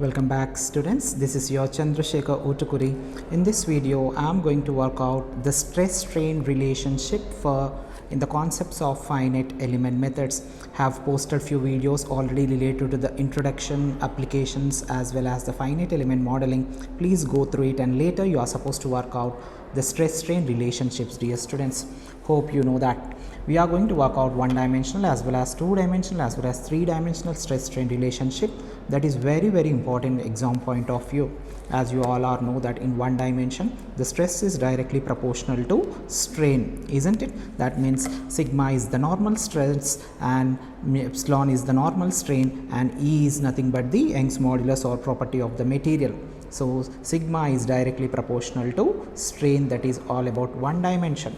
Welcome back students, this is your Chandrasekhar Otukuri. In this video I am going to work out the stress-strain relationship in the concepts of finite element methods. Have posted few videos already related to the introduction, applications as well as the finite element modeling. Please go through it and later you are supposed to work out the stress-strain relationships, dear students. Hope you know that. We are going to work out one-dimensional as well as two-dimensional as well as three-dimensional stress-strain relationship. That is very important exam point of view. As you all know that in one dimension the stress is directly proportional to strain, isn't it? That means sigma is the normal stress and epsilon is the normal strain and E is nothing but the Young's modulus or property of the material. So sigma is directly proportional to strain. That is all about one dimension.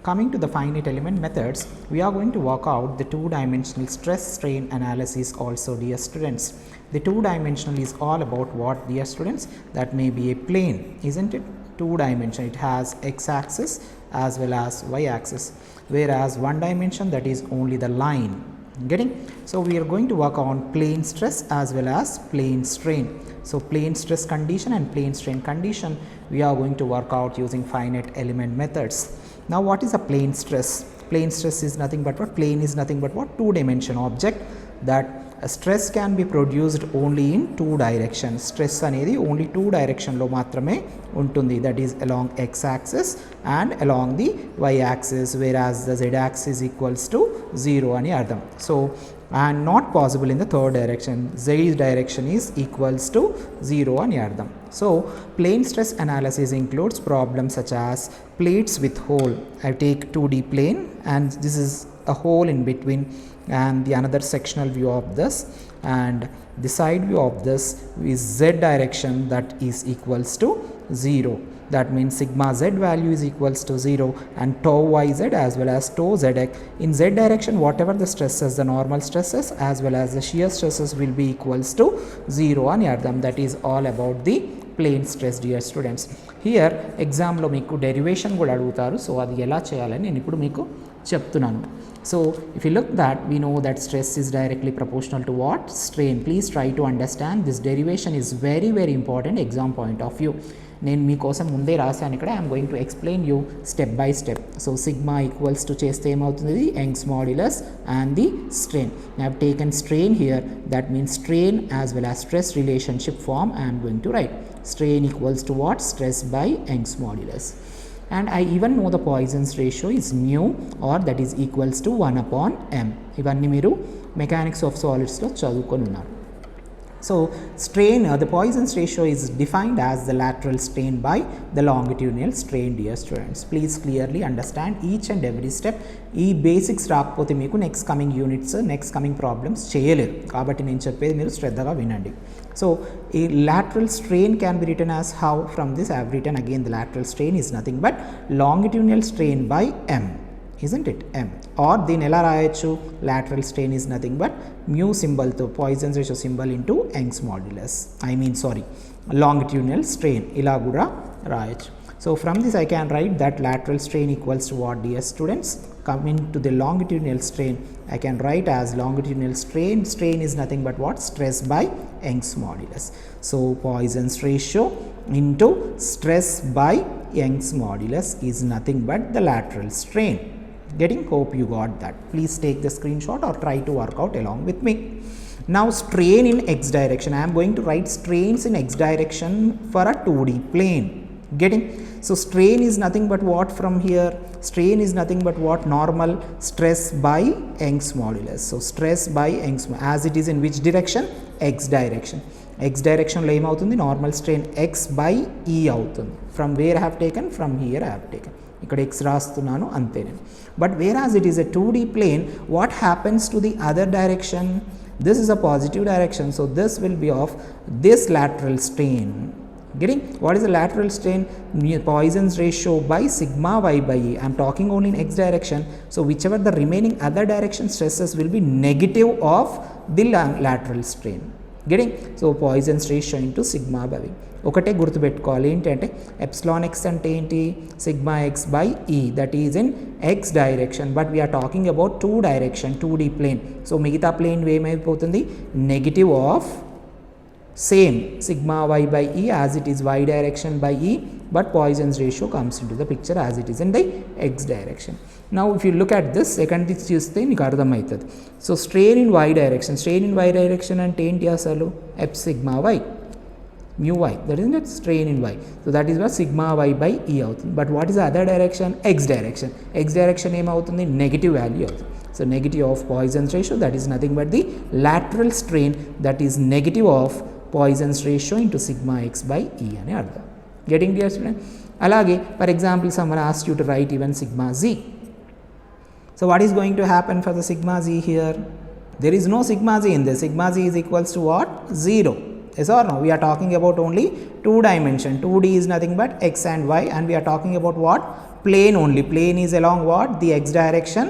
Coming to the finite element methods, we are going to work out the two-dimensional stress-strain analysis also, dear students. The two-dimensional is all about what, dear students? That may be a plane, isn't it? Two-dimensional, it has x-axis as well as y-axis, whereas one dimension, that is only the line. Getting? So we are going to work on plane stress as well as plane strain. So plane stress condition and plane strain condition we are going to work out using finite element methods. Now what is a plane stress? Plane stress is nothing but what? Plane is nothing but what? Two-dimension object that a stress can be produced only in two directions. Stress anedi only two direction lo matrame untundi, that is along x axis and along the y axis, whereas the z axis equals to 0 ani ardham. So and not possible in the third direction. Z direction is equals to 0 ani ardham. So plane stress analysis includes problems such as plates with hole. I take 2D plane and this is a hole in between and the another sectional view of this, and the side view of this is z direction, that is equals to 0. That means sigma z value is equals to 0 and tau yz as well as tau zx. In z direction whatever the stresses, the normal stresses as well as the shear stresses will be equals to 0 ani ardham. That is all about the plane stress, dear students. Here exam lo meeku derivation kuda adugutaru, so adi ela cheyalani nenu ippudu meeku cheptunanu. So if you look that, we know that stress is directly proportional to what? Strain. Please try to understand this derivation is very important exam point of view. నేను మీకోసం ముందే రాశాను ఇక్కడ. I'm going to explain you step by step. So sigma equals to చేస్తే ఏమవుతుంది? Young's modulus and the strain. I have taken strain here, that means strain as well as stress relationship form I'm going to write. Strain equals to what? Stress by Young's modulus. And I even know the Poisson's ratio is mu, or that is equals to 1 upon m. ఇవన్నీ మీరు mechanics of సాలిడ్స్లో చదువుకొని ఉన్నారు. So strain, the Poisson's ratio is defined as the lateral strain by the longitudinal strain, dear students. Please clearly understand each and every step. ఈ basics రాకపోతే మీకు next coming units, next coming problems చేయలేరు. కాబట్టి నేను చెప్పేది మీరు శ్రద్ధగా వినండి. So a lateral strain can be written as how? From this I have written again the lateral strain is nothing but longitudinal strain by m, isn't it? M. Or దీని ఎలా రాయొచ్చు? lateral strain is nothing but mu symbol తో Poisson's ratio symbol into Young's modulus. Longitudinal strain ఇలా కూడా రాయొచ్చు. So from this I can write that lateral strain equals to what, dear students? Coming to the longitudinal strain, I can write as longitudinal strain. Strain is nothing but what? Stress by Young's modulus. So Poisson's ratio into stress by Young's modulus is nothing but the lateral strain. Getting? Hope you got that. Please take the screenshot or try to work out along with me. Now strain in x direction. I am going to write strains in x direction for a 2D plane. Getting? So strain is nothing but what from here? Strain is nothing but what? Normal stress by Young's modulus. So stress by Young's modulus, as it is in which direction? X direction. X direction lo em avutundi? Normal strain x by e avutundi. From where I have taken? From here I have taken. ఇక్కడ x రాస్తున్నాను అంతే నేను. But whereas it is a 2D plane, what happens to the other direction? This is a positive direction, so this will be of this lateral strain. Getting? What is the lateral strain? Poisson's ratio by sigma y by e. I am talking only in x direction, so whichever the remaining other direction stresses will be negative of the lateral strain. Getting? So Poisson's ratio into sigma by e. ఒకటే గుర్తుపెట్టుకోవాలి ఏంటంటే epsilon x అంటే ఏంటి? Sigma x by E, that is in x direction. But we're talking about two direction, 2D plane. So మిగతా plane ఏమైపోతుంది? Negative of same sigma y by E as it is y direction by E, but Poisson's ratio comes into the picture as it is in the x direction. Now if you look at this second చూస్తే మీకు అర్థమవుతుంది. So strain in y direction అంటే ఏంటి అసలు f sigma y mu y, that is not strain in y, so that is what sigma y by E అవుతుంది. But what is the other direction? x direction ఏమవుతుంది? Negative value అవుతుంది. So negative of Poisson's ratio, that is nothing but the lateral strain, that is negative of Poisson's ratio into sigma x by E అని అర్థం. Getting clear student? అలాగే for example someone asked you to write even sigma z. So what is going to happen for the sigma z here? There is no sigma z in this. Sigma z is equals to what? 0. Yes or no? We are talking about only 2 dimension. 2D is nothing but x and y, and we are talking about what? Plane only. Plane is along what? The x direction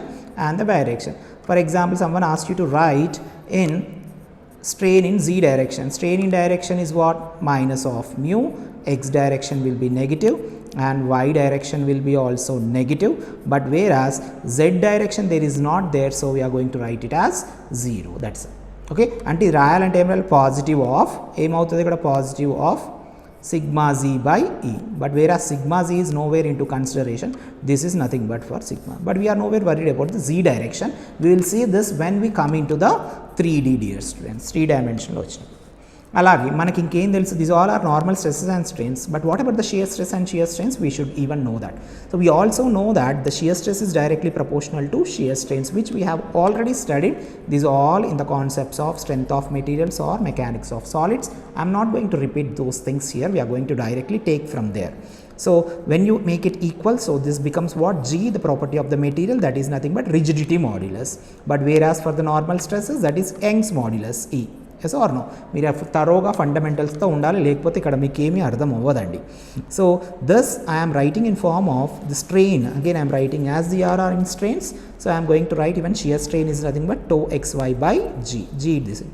and the y direction. For example, someone asked you to write in strain in z direction. Strain in direction is what? Minus of mu. X direction will be negative and y direction will be also negative, but whereas z direction there is not there, so we are going to write it as 0. That's it. Okay, అంటే రాయాలంటే ఏం positive of ఏమవుతుంది ఇక్కడ positive of sigma z by E, but whereas sigma z is nowhere into consideration, this is nothing but for sigma, but we are nowhere worried about the z direction. We will see this when we come into the 3D dear students, 3 dimensional వచ్చినప్పుడు. అలాగే మనకి ఇంకేం తెలుసు, these all are normal stresses and strains, but what about the shear stress and shear strains? We should even know that. So we also know that the shear stress is directly proportional to shear strains, which we have already studied. These all in the concepts of strength of materials or mechanics of solids. I am not going to repeat those things here. We are going to directly take from there. So when you make it equal, so this becomes what? G, the property of the material, that is nothing but rigidity modulus, but whereas for the normal stresses, that is Young's modulus E. Yes or no? మీరు తరోగా ఫండమెంటల్స్తో ఉండాలి, లేకపోతే ఇక్కడ మీకు ఏమీ అర్థం అవ్వదండి. So this I'm writing in form of the strain. Again I'm writing as the are in strains. So I'm going to write even shear strain is nothing but tau xy by g this is.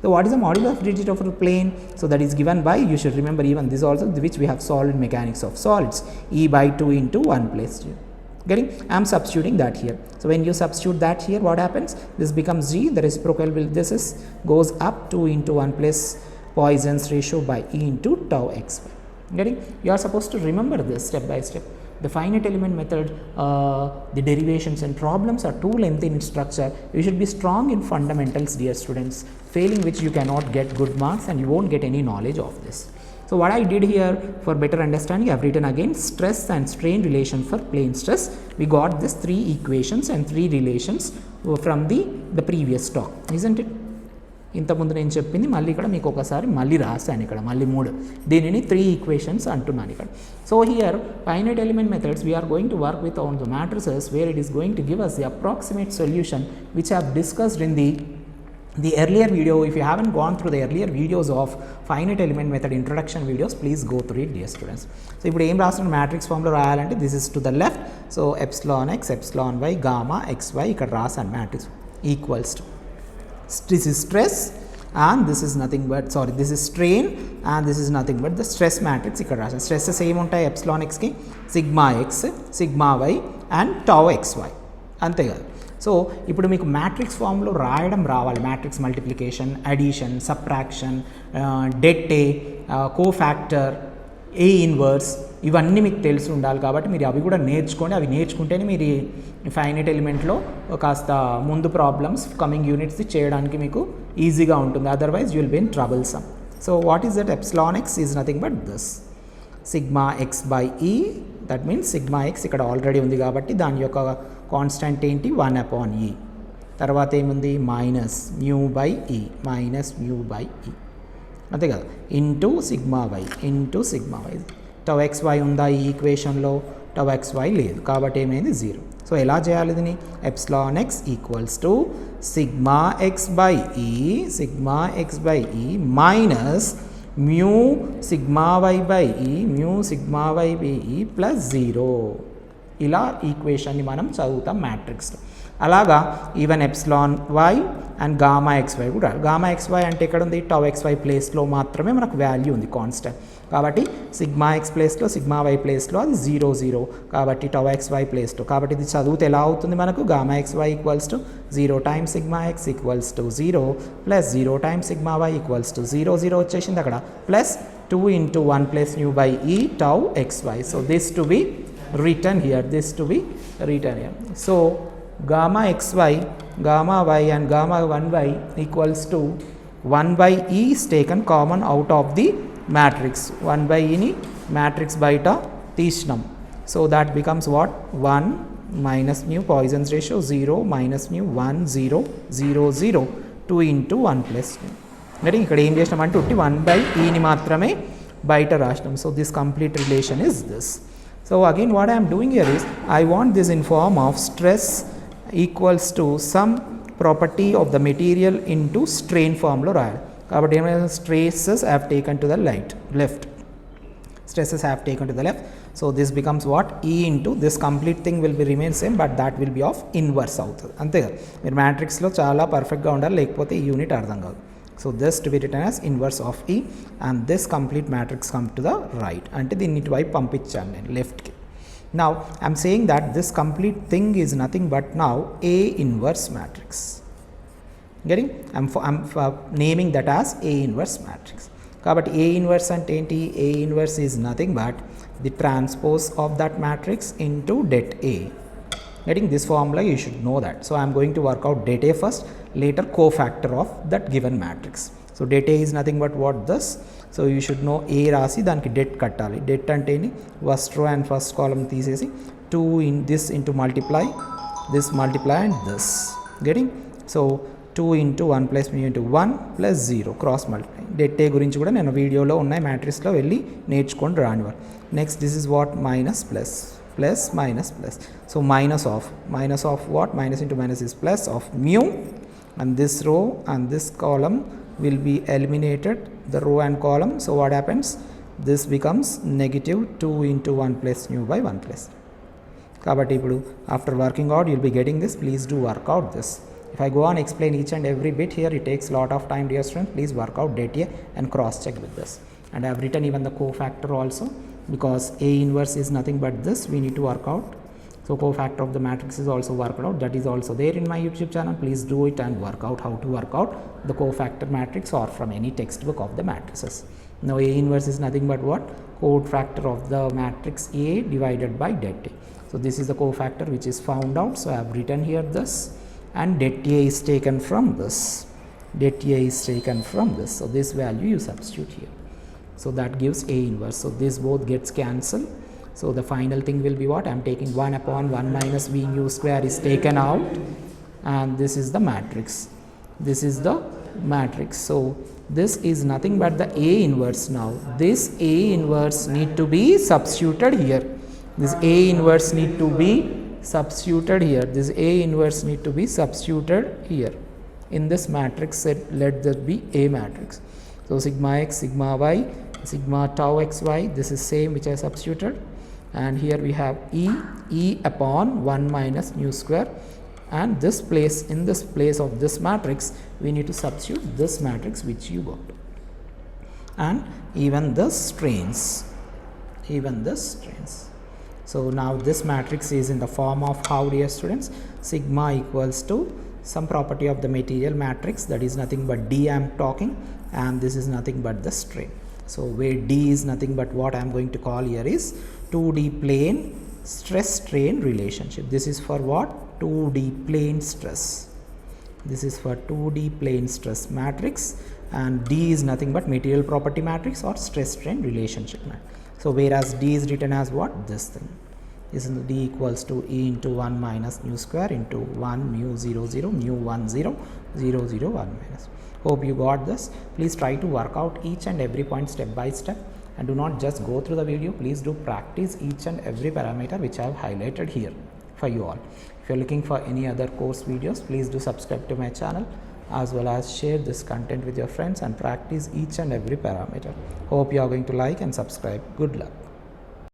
So what is the modulus of rigidity of a plane? So that is given by, you should remember even this also, which we have solved in mechanics of solids, E by 2 into 1 plus 2. Getting? I am substituting that here. So when you substitute that here, what happens? This becomes g, the reciprocal will, this is goes up 2 into 1 plus Poisson's ratio by E into tau xy. Getting? You are supposed to remember this step by step. The finite element method, the derivations and problems are too lengthy in structure. You should be strong in fundamentals, dear students, failing which you cannot get good marks and you won't get any knowledge of this. So what I did here for better understanding, I have written again stress and strain relation for plane stress. We got this 3 equations and 3 relations from the previous talk, isn't it? ఇంతకుముందు నేను చెప్పింది మళ్ళీ ఇక్కడ మీకు ఒకసారి మళ్ళీ రాశాను, ఇక్కడ మళ్ళీ 3, దీనిని 3 ఈక్వేషన్స్ అంటున్నాను ఇక్కడ. So here finite element methods we're going to work with on the matrices where it is going to give us the approximate solution which have discussed in the earlier video. If you haven't gone through the earlier videos of finite element method introduction videos, please go through it, dear students. So ఇప్పుడు ఏం రాస్తున్న matrix ఫామ్లో రాయాలంటే this is to the left, so epsilon x epsilon y gamma xy ఇక్కడ రాసాను matrix equals to, this is stress and this is nothing but, sorry, this is strain and this is nothing but the stress matrix ఇక్కడ రాసాను. Stresses ఏముంటాయి epsilon ఎక్స్కి? Sigma x, sigma y and tau x y, అంతే కదా. So ఇప్పుడు మీకు matrix ఫామ్లో రాయడం రావాలి, matrix multiplication, addition, subtraction, det A, cofactor, A inverse, ఇవన్నీ మీకు తెలిసి ఉండాలి. కాబట్టి మీరు అవి కూడా నేర్చుకోండి. అవి నేర్చుకుంటేనే మీరు ఫైనైట్ ఎలిమెంట్లో కాస్త ముందు ప్రాబ్లమ్స్ కమింగ్ యూనిట్స్ చేయడానికి మీకు ఈజీగా ఉంటుంది. Otherwise you will be in troublesome. So what is that? Epsilon x is nothing but this sigma x by E. That means sigma x ఇక్కడ ఆల్రెడీ ఉంది కాబట్టి దాని యొక్క కాన్స్టెంట్ ఏంటి? 1/e. తర్వాత ఏముంది? Minus mu by E, minus mu by E, అంతే కదా, into sigma y, into sigma y. Tau x y ఉందా ఈ ఈక్వేషన్లో? టౌ ఎక్స్ వై లేదు కాబట్టి ఏమైంది? 0. సో ఎలా చేయాలి దీన్ని? Epsilon x equals to sigma x by E, sigma x by E minus mu sigma y by E, mu sigma y by E plus 0. ఇలా ఈక్వేషన్ని మనం చదువుతాం మ్యాట్రిక్స్లో. అలాగా even epsilon y and gamma x y కూడా. గామా ఎక్స్వై అంటే ఇక్కడ ఉంది టౌ ఎక్స్వై ప్లేస్లో మాత్రమే మనకు వాల్యూ ఉంది కాన్స్టెంట్. కాబట్టి సిగ్మా ఎక్స్ ప్లేస్లో సిగ్మా వై ప్లేస్లో అది 0 0, కాబట్టి టౌ ఎక్స్వై ప్లేస్లో. కాబట్టి ఇది చదివితే ఎలా అవుతుంది మనకు? Gamma x y equals to 0 times sigma x equals to 0 plus 0 times sigma y equals to 0 0 వచ్చేసింది అక్కడ, plus 2 into 1 plus nu by e tau xy. So this to be written here, this to be written here. So gamma xy, gamma y and gamma 1y equals to 1 by e is taken common out of the matrix. 1 by e ni matrix బయట తీసినాం. So that becomes what? 1 minus mu Poisson's ratio 0 minus mu 1 0 0 0 2 into 1 plus mu. మరి ఇక్కడ ఏం చేసినామంటే ఉట్టి 1 by e ని మాత్రమే బయట రాసినాం. So this complete relation is this. So again what I'm doing here is I want this in form of stress equals to some property of the material into strain ఫామ్లో రాయాలి. కాబట్టి ఏమైనా stresses have taken to the left, stresses have taken to the left. So this becomes what? E into this complete thing will be remain same, but that will be of inverse అవుతుంది. అంతే కదా, మీరు మ్యాట్రిక్స్లో చాలా పర్ఫెక్ట్గా ఉండాలి, లేకపోతే ఈ unit అర్థం కాదు. So this to be written as inverse of E and this complete matrix come to the right. అంటే దీన్ని ఇటువైపు పంపించాను నేను లెఫ్ట్కి. Now I am saying that this complete thing is nothing but now A inverse matrix. Getting? I'm naming that as A inverse matrix. కాబట్టి A inverse అంటే ఏంటి? A inverse is nothing but the transpose of that matrix into det A. Getting this formula you should know that. So I am going to work out det A first, later cofactor of that given matrix. So det A is nothing but what? This. So you should know A రాసి దానికి det కట్టాలి. Det అంటే ఏంటి? First row and first column తీసేసి 2 in this into multiply and this. Getting? So 2 into 1 plus mu into 1 plus 0 cross multiply. Det A గురించి కూడా నేను వీడియోలో ఉన్నాయి, మ్యాట్రిక్స్లో వెళ్ళి నేర్చుకొని రానివారు. Next this is what? Minus plus plus minus plus. So minus of what? Minus into minus is plus of mu, and this row and this column will be eliminated, the row and column. So what happens? This becomes negative 2 into 1 plus mu by 1 plus. కాబట్టి ఇప్పుడు after working out you'll be getting this. Please do work out this. If I go on explain each and every bit here, it takes a lot of time, dear students. Please work out det A and cross check with this. And I have written even the cofactor also, because A inverse is nothing but this, we need to work out. So cofactor of the matrix is also worked out, that is also there in my YouTube channel. Please do it and work out how to work out the cofactor matrix or from any textbook of the matrices. Now A inverse is nothing but what? Cofactor of the matrix A divided by det A. So this is the cofactor which is found out. So I have written here this, and det A is taken from this. Det A is taken from this. So this value you substitute here. So that gives A inverse. So this both gets cancelled. So the final thing will be what? I am taking 1 upon 1 minus v nu square is taken out, and this is the matrix. This is the matrix. So this is nothing but the A inverse. Now this A inverse need to be substituted here. This A inverse need to be substituted here. This A inverse need to be substituted here in this matrix set. Let that be A matrix. So sigma x, sigma y, sigma tau xy, this is same which I substituted, and here we have E upon 1 minus mu square, and this place, in this place of this matrix we need to substitute this matrix which you got, and even the strains. So now this matrix is in the form of how, dear students? Sigma equals to some property of the material matrix, that is nothing but D I am talking, and this is nothing but the strain. So where D is nothing but what I am going to call here is 2D plane stress strain relationship. This is for what? 2D plane stress. This is for 2D plane stress matrix, and D is nothing but material property matrix or stress strain relationship matrix. So whereas D is written as what? This thing. This is D equals to E into 1 minus mu square into 1 mu 0 0 mu 1 0 0 0 1 minus. Hope you got this. Please try to work out each and every point step by step, and do not just go through the video. Please do practice each and every parameter which I have highlighted here for you all. If you are looking for any other course videos, please do subscribe to my channel, as well as share this content with your friends and practice each and every parameter. Hope you are going to like and subscribe. Good luck.